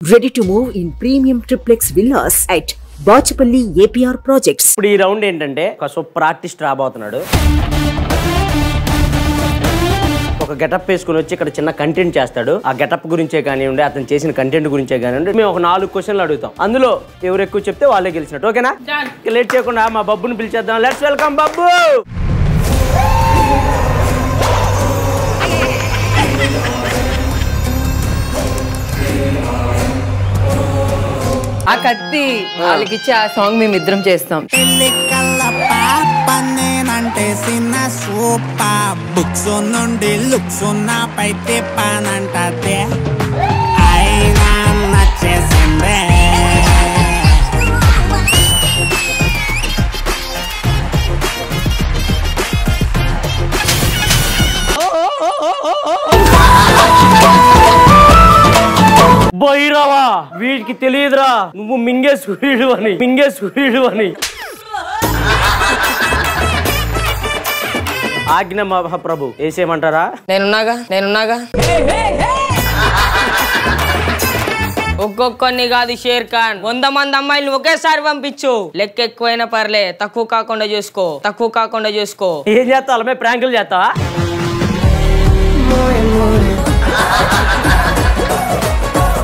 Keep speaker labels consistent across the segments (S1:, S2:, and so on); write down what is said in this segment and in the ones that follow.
S1: Ready to move in premium triplex villas at Bachapalli APR projects.
S2: ఇప్పుడు ఈ round ఏంటంటే ఒక సూపర్ ఆర్టిస్ట్ రాబోతున్నాడు. ఒక గెటప్ వేసుకుని వచ్చి ఇక్కడ చిన్న కంటెంట్ చేస్తాడు. ఆ గెటప్ గురించే కానివ్వండి, అతను చేసిన కంటెంట్ గురించే కానివ్వండి, మేము ఒక 4 క్వశ్చన్లు అడుగుతాం. అందులో ఎవరు ఎక్కువ చెప్తే వాళ్ళే గెలిచినట్టు. ఓకేనా? లేట్ చేయకుండా మా బబ్బుని పిలిచేద్దాం. Let's welcome Babbu.
S3: ఆ కత్తి వాళ్ళకి ఇచ్చి ఆ సాంగ్ మేము ఇద్దరం చేస్తాం.
S4: నేనంటే చిన్న సూపర్ బుక్స్ నుండి లుక్స్ ఉన్న పైతే పానంటే అయినా నచ్చేసిందే.
S2: బైరవా వీడికి తెలియదురా నువ్వు మింగే సూర్యుడు అని. ఆజ్ఞ మహాప్రభు వేసేయమంటారా?
S3: నేనున్నాగా ఒక్కొక్కరిని కాదు షేర్ ఖాన్, 100 మంది అమ్మాయిలు ఒకేసారి పంపించు. లెక్క ఎక్కువైనా పర్లే, తక్కువ కాకుండా చూసుకో.
S2: ఏం చేస్తావు? అలా ప్రాంకులు చేస్తావా?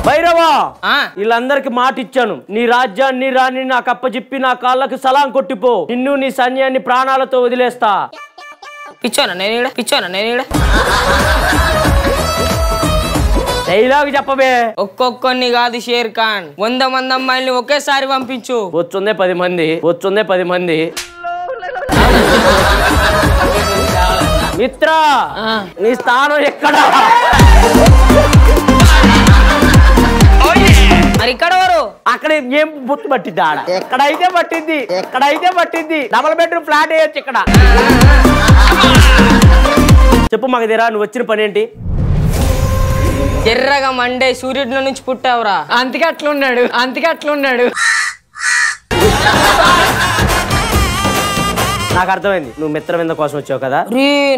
S2: భైరవా వీళ్ళందరికి మాట ఇచ్చాను, నీ రాజ్యాన్ని రాణి నాకు అప్పచెప్పి నా కాళ్ళకు సలాం కొట్టిపో, నిన్ను నీ సైన్యాన్ని ప్రాణాలతో వదిలేస్తా.
S3: పిచ్చోనా నేను
S2: డైలాగ్ చెప్పబే.
S3: ఒక్కొక్కరిని కాదు షేర్ ఖాన్, 100 మంది అమ్మాయిల్ని ఒకేసారి పంపించు.
S2: వచ్చుందే 10 మంది. మిత్ర నీ స్థానం ఎక్కడ?
S3: మరి ఇక్కడ
S2: అక్కడ ఏం బుత్తు పట్టిద్ది? ఆడ ఎక్కడైతే పట్టిద్ది. డబుల్ బెడ్రూమ్ ఫ్లాట్ వేయచ్చు ఇక్కడ. చెప్పు మగధీరా, నువ్వు వచ్చిన పని ఏంటి?
S3: ఎర్రగా మండే సూర్యుడిలో నుంచి పుట్టావురా, అందుకే అట్లున్నాడు.
S2: నాకు అర్థమైంది, నువ్వు మిత్రవింద కోసం వచ్చావు కదా.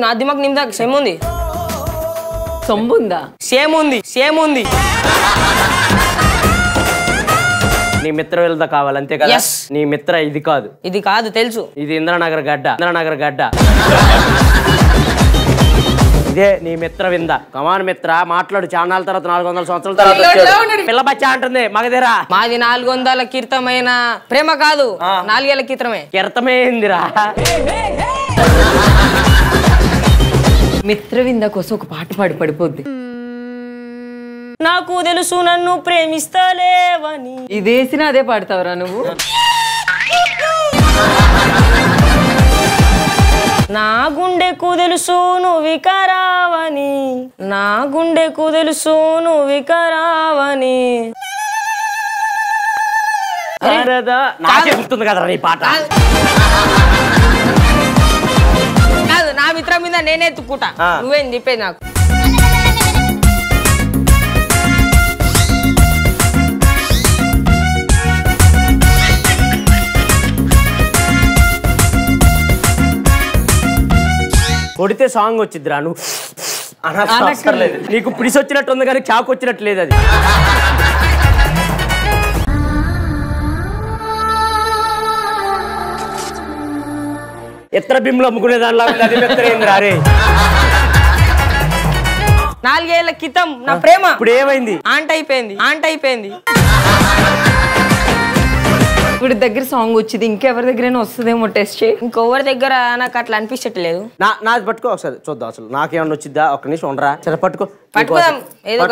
S3: నా దిమాగ్ నిమ్దా సేమ్ ఉంది.
S2: నీ మిత్ర వెళ్దా కావాలి అంతే కదా. నీ మిత్ర ఇది కాదు తెలుసు. ఇది ఇంద్రనగర్ గడ్డ. ఇదే నీ మిత్ర వింద. కమాన్ మిత్ర మాట్లాడు. చాన్నాళ్ళ తర్వాత 400 సంవత్సరాల తర్వాత పిల్ల బచ్చా అంటుంది మగధీరా.
S3: మాది 400 కీర్తమైన ప్రేమ కాదు, 4 ఏళ్ల
S2: కీర్తమైందిరా.
S3: మిత్రవింద కోసం ఒక పాట పాడి పడిపోద్ది. నాకు తెలుసు నన్ను ప్రేమిస్తలేవని. ఇదేసినా అదే పాడతావురా నువ్వు. నా గుండెకు తెలుసు నువ్వు వికరావని.
S2: నాకే గుర్తుంది కదా నీ పాట.
S3: కాదు, నా మిత్రం మీద నేనే ఎత్తుకుంటా, నువ్వేం చెప్పేది నాకు.
S2: కొడితే సాంగ్ వచ్చిద్దిరా, నువ్వు అనక్కర్లేదు. నీకు పిడిసి వచ్చినట్టు ఉంది కానీ చాకు వచ్చినట్టు లేదు. అది ఎత్ర బిమ్లు అమ్ముకునే దానిలో
S3: 4 ఏళ్ల క్రితం నా ప్రేమ
S2: ఇప్పుడు ఏమైంది?
S3: ఆంట్ అయిపోయింది. ఇప్పుడు దగ్గర సాంగ్ వచ్చింది, ఇంకెవరి దగ్గరైనా వస్తుందేమో టెస్ట్ చేయి. ఇంకెవరి దగ్గర నాకు అట్లా అనిపించట్లేదు.
S2: నాది పట్టుకో ఒకసారి చూద్దాం. అసలు నాకేమన్నా వచ్చిద్దా? ఒక్క నిమిషం ఉండరా. సరే
S3: పట్టుకోదాం ఏదో.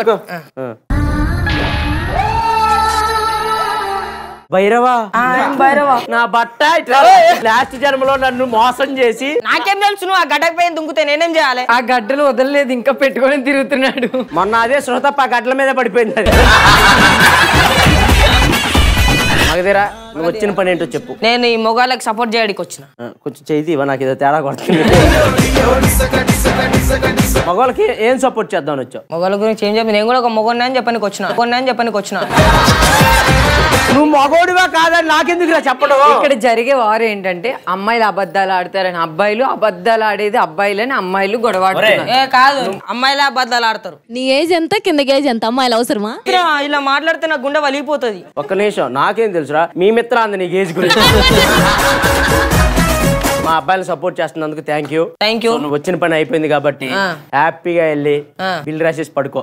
S2: భైరవా నా బట్ట లాస్ట్ జన్మలో నన్ను మోసం చేసి.
S3: నాకేం తెలుసు, నువ్వు ఆ గడ్డకు పోయి దుంకుతే నేనేం చేయాలి? ఆ గడ్డలు వదలలేదు, ఇంకా పెట్టుకొని తిరుగుతున్నాడు.
S2: మొన్న అదే శ్రోతప్ప ఆ గడ్డల మీద పడిపోయింది. అది మగధీరా, నువ్వు వచ్చిన పని ఏంటో చెప్పు.
S3: నేను ఈ మొగాళ్ళకి సపోర్ట్ చేయడానికి వచ్చిన.
S2: కొంచెం చేయి, నాకు ఏదో తేడా కొడుతుంది. మగవాళ్ళకి ఏం సపోర్ట్ చేద్దామని వచ్చావు?
S3: మొగల గురించి ఏం చెప్పి నేను కూడా ఒక మొగొన్నా అని చెప్పడానికి వచ్చిన
S2: నువ్వు మగోడివా కాదని నాకెందుకు చెప్పడం?
S5: ఇక్కడ జరిగే వారు ఏంటంటే అమ్మాయిలు అబద్ధాలు ఆడతారని అబ్బాయిలు, అబద్ధాలు ఆడేది అబ్బాయిలని అమ్మాయిలు గొడవ ఆడుతున్నారు.
S3: ఏ కాదు, అమ్మాయిలే అబద్ధాలు ఆడతారు.
S6: నీ ఏజ్ ఎంత, కింద ఏజ్ ఎంత, అమ్మాయిలు అవసరమా?
S3: ఇలా మాట్లాడితే నా గుండె వలిగిపోతుంది.
S2: ఒక్క నిమిషం, నాకేం తెలుసురా మీ మిత్ర అంది నీకు ఏజ్ గురించి. మా అబ్బాయిని సపోర్ట్ చేస్తున్నందుకు థ్యాంక్ యూ. నువ్వు వచ్చిన పని అయిపోయింది కాబట్టి హ్యాపీగా వెళ్ళి బిల్ రాసేసి పడుకో.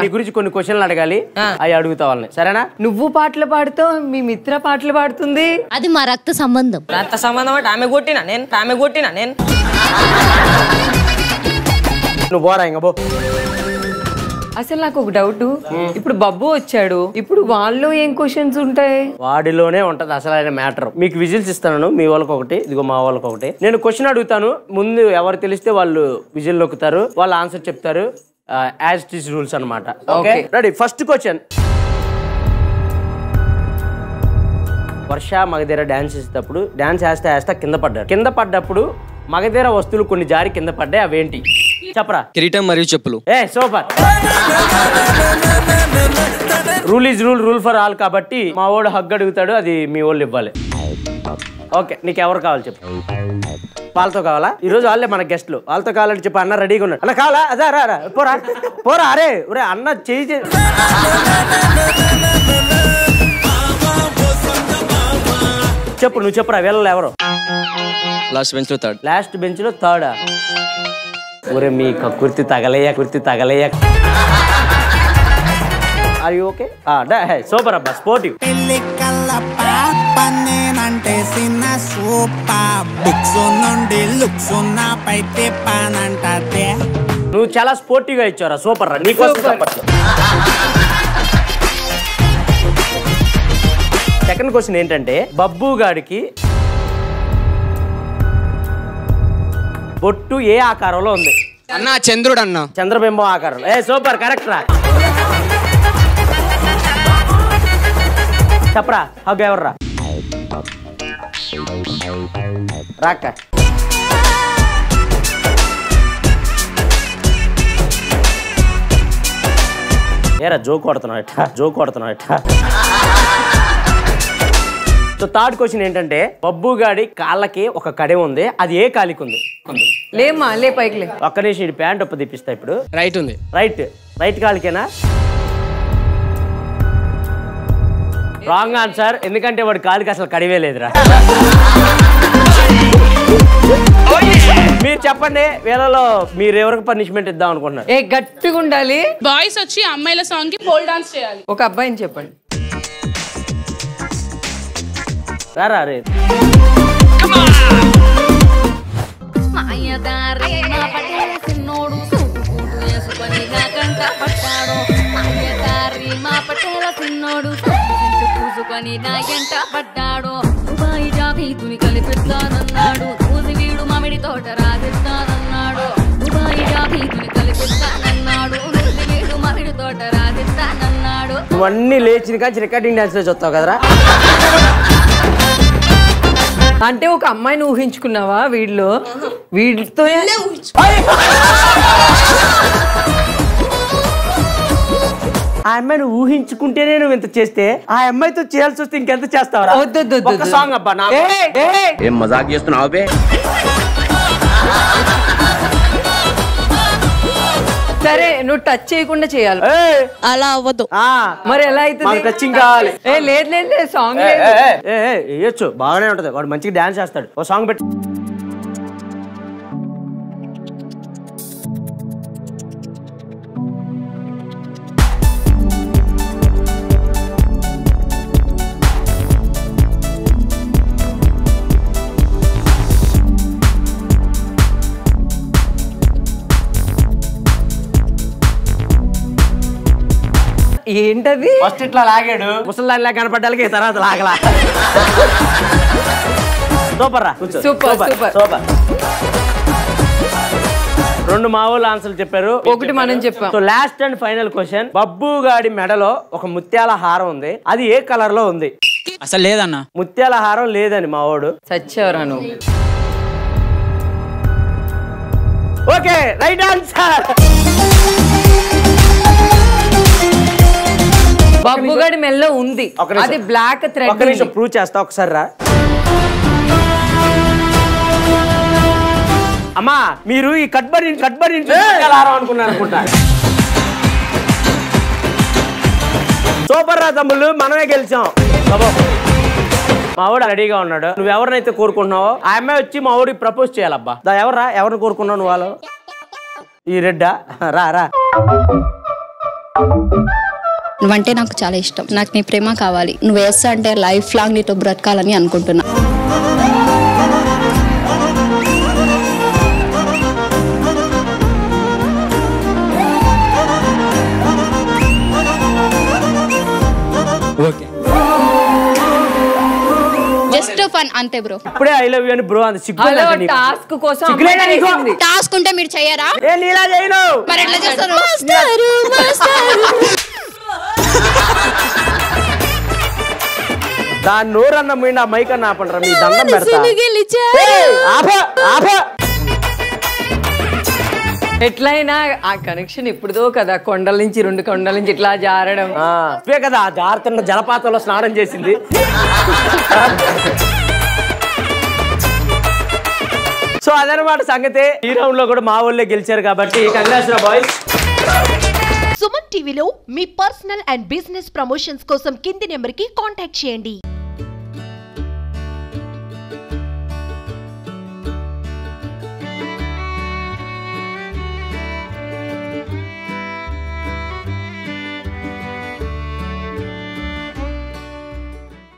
S2: నీ గురించి కొన్ని క్వశ్చన్లు అడగాలి, అవి అడుగుతా వాళ్ళని, సరేనా?
S5: నువ్వు పాటలు పాడుతావు, మీ మిత్ర పాటలు పాడుతుంది.
S6: అది మా రక్త సంబంధం.
S3: రక్త సంబంధం అంటే ఆమె కొట్టినా నేను
S2: నువ్వు పోరా ఇంకా పో.
S5: అసలు నాకు ఒక డౌట్, ఇప్పుడు బబ్బు వచ్చాడు, ఇప్పుడు వాళ్ళు ఏం క్వశ్చన్స్ ఉంటాయి?
S2: వాడిలోనే ఉంటది అసలైన మ్యాటర్. మీకు విజిల్స్ ఇస్తాను, మీ వాళ్ళకి ఒకటి, ఇదిగో మా వాళ్ళకి ఒకటి. నేను క్వశ్చన్ అడుగుతాను, ముందు ఎవరు తెలిస్తే వాళ్ళు విజిల్ నొక్కుతారు, వాళ్ళు ఆన్సర్ చెప్తారు. యాజ్ ఇట్ ఈస్ రూల్స్ అన్నమాట. Okay ready? First question. Varsha Magadheera dance చేసేటప్పుడు డాన్స్ వేస్తా కింద పడ్డప్పుడు మగధీర వస్తువులు కొన్ని జారి కింద పడ్డాయి, అవేంటి? చెప్పరా.
S7: కిరీటం మరియు చెప్పులు.
S2: ఏ super. Rule is rule for all కాబట్టి మా వాడు హగ్ అడుగుతాడు, అది మీ వాళ్ళు ఇవ్వాలి. ఓకే, నీకు ఎవరు కావాలి చెప్పు. వాళ్ళతో కావాలా? ఈ రోజు వాళ్ళే మన గెస్ట్లు, వాళ్ళతో కావాలంటే చెప్పు. అన్న రెడీగా ఉన్నాడు. అన్న కావాలా? అదే రా పోరా. అరే అన్న చేయి. చెప్పు, నువ్వు చెప్పురా. వీళ్ళలో ఎవరు?
S7: లాస్ట్ బెంచ్ లో థర్డ్.
S2: లాస్ట్ బెంచ్ లో థర్డా? ఒరే మీ కుర్తి తగలయ్యా. Are you okay? సూపర్ అబ్బా, స్పోర్టివ్.
S4: పెళ్లి కల్ల పాప నేనంటే సిన్న సూపర్ బుక్స్ నుండి లుక్స్ నాపై తిప్పానంటే.
S2: నువ్వు చాలా స్పోర్టివ్ గా ఇచ్చారా, సూపర్ రా. నీకోసం సెకండ్ క్వశ్చన్ ఏంటంటే, బబ్బు గాడికి బొట్టు ఏ ఆకారంలో ఉంది?
S7: అన్న చంద్రుడు అన్న.
S2: చంద్రబింబం ఆకారంలో. సూపర్, కరెక్ట్ రా. చెప్పరా, హగ్ ఎవర్రా? రాక్క. ఏరా జోక్ కొడుతున్నావు. సో థర్డ్ క్వశ్చన్ ఏంటంటే, బబ్బు గాడి కాళ్ళకి ఒక కడె ఉంది, అది ఏ కాలికి ఉంది?
S5: లేమ్మా, లే పైకి లే.
S2: ఒక్క నిమిషం, ఇది ప్యాంట్ ఒప్ప తీపిస్తా ఇప్పుడు.
S7: రైట్ ఉంది.
S2: రైట్ కాలికేనా? రాంగ్ ఆన్సర్, ఎందుకంటే వాడి కాలికి అసలు కడివే లేదురా. మీరు చెప్పండి, వీళ్ళలో మీరు ఎవరికి పనిష్మెంట్ ఇద్దాం అనుకుంటున్నారు?
S5: గట్టిగా ఉండాలి.
S8: బాయ్స్ వచ్చి అమ్మాయిల సాంగ్ కి పోల్ డాన్స్ చేయాలి.
S5: ఒక అబ్బాయిని చెప్పండి.
S2: రారా రే.
S6: కలిపిస్తానన్నాడు, వీడు మామిడి తోట రాధిస్తానన్నాడు. కలిపిస్తానన్నాడు, వీడు మామిడి తోట రాధిస్తానన్నాడు.
S2: నువ్వన్నీ లేచిన కానీ రికార్డింగ్ డాన్స్ లో చూస్తావు కదరా.
S5: అంటే ఒక అమ్మాయిని ఊహించుకున్నావా వీడితో?
S2: ఆ అమ్మాయిని ఊహించుకుంటేనే నువ్వు ఇంత చేస్తే, ఆ అమ్మాయితో చేయాల్సి వస్తే ఇంకెంత చేస్తావరా? ఒక సాంగ్ అబ్బా.
S7: ఏం మజాక్ చేస్తున్నావు బే?
S5: సరే, నువ్వు టచ్ చేయకుండా చేయాలి.
S6: అలా అవ్వదు.
S5: మరి ఎలా అవుతుంది?
S2: టచింగ్ కావాలి.
S5: లేదు సాంగ్
S2: వేయచ్చు, బాగానే ఉంటది. వాడు మంచిగా డాన్స్ చేస్తాడు. ఓ సాంగ్ పెట్టి.
S5: ఏంటది?
S2: ఫస్ట్ ఇట్లా లాగాడు, ముసలిలా కనపడ్డానికి తర్వాత లాగలా. సూపర్ రా. సూపర్. రెండు మా వాళ్ళు ఆన్సర్లు చెప్పారు,
S5: ఒకటి మనం చెప్పాం.
S2: So last and final question, Babbu గాడి మెడలో ఒక ముత్యాల హారం ఉంది, అది ఏ కలర్ లో ఉంది?
S7: అసలు లేదన్న.
S2: ముత్యాల హారం లేదని మా వాడు.
S5: సచ్చేవరా నువ్వు.
S2: Okay right answer.
S5: బబ్బుగడి మెల్లో ఉంది, అది బ్లాక్ థ్రెడ్.
S2: ఒక్క నిమిషం ప్రూవ్ చేస్తా ఒకసారి రా. అమ్మా మీరు ఈ కట్బడి అనుకున్నారు అనుకుంటా. సూపర్ రా తమ్ముళ్ళు, మనమే గెలిచాం. మా వాడు రెడీగా ఉన్నాడు. నువ్వు ఎవరినైతే కోరుకుంటున్నావో ఆ అమ్మాయి వచ్చి మా వాడికి ప్రపోజ్ చేయాలబ్బా. ఎవరిని కోరుకున్నావు నువ్వు? వాళ్ళు ఈ రెడ్డా రా రా.
S6: నువ్వంటే నాకు చాలా ఇష్టం, నాకు నీ ప్రేమ కావాలి. నువ్వు వేస్తా అంటే లైఫ్ లాంగ్ నీతో బ్రతకాలని అనుకుంటున్నా. జస్ట్ ఫన్ అంతే బ్రో.
S2: ఇప్పుడే ఐ లవ్ యూ అని బ్రో అంత సిగ్గు.
S5: టాస్క్ కోసం
S6: టాస్క్ ఉంటే మీరు చెయ్యరా?
S2: నీలా చేయను
S6: మరి ఎట్లా చేస్తారు?
S2: దాని నోరన్న మీండి ఆ మైక్ అన్న ఆపండి, మీ దండం పెడతా.
S5: ఎట్లయినా ఆ కనెక్షన్ ఇప్పుడుదో కదా, కొండల నుంచి 2 కొండల నుంచి ఇట్లా జారడం
S2: కదా. ఆ జారుతున్న జలపాతంలో స్నానం చేసింది. సో అదనమాట సంగతి. ఈ రౌండ్ లో కూడా మా ఊళ్ళో గెలిచారు కాబట్టి కంగ్రాట్స్ బాయ్స్.
S9: సుమన్ టీవీలో మీ పర్సనల్ అండ్ బిజినెస్ ప్రమోషన్స్ కోసం కింది నెంబర్ కి కాంటాక్ట్ చేయండి.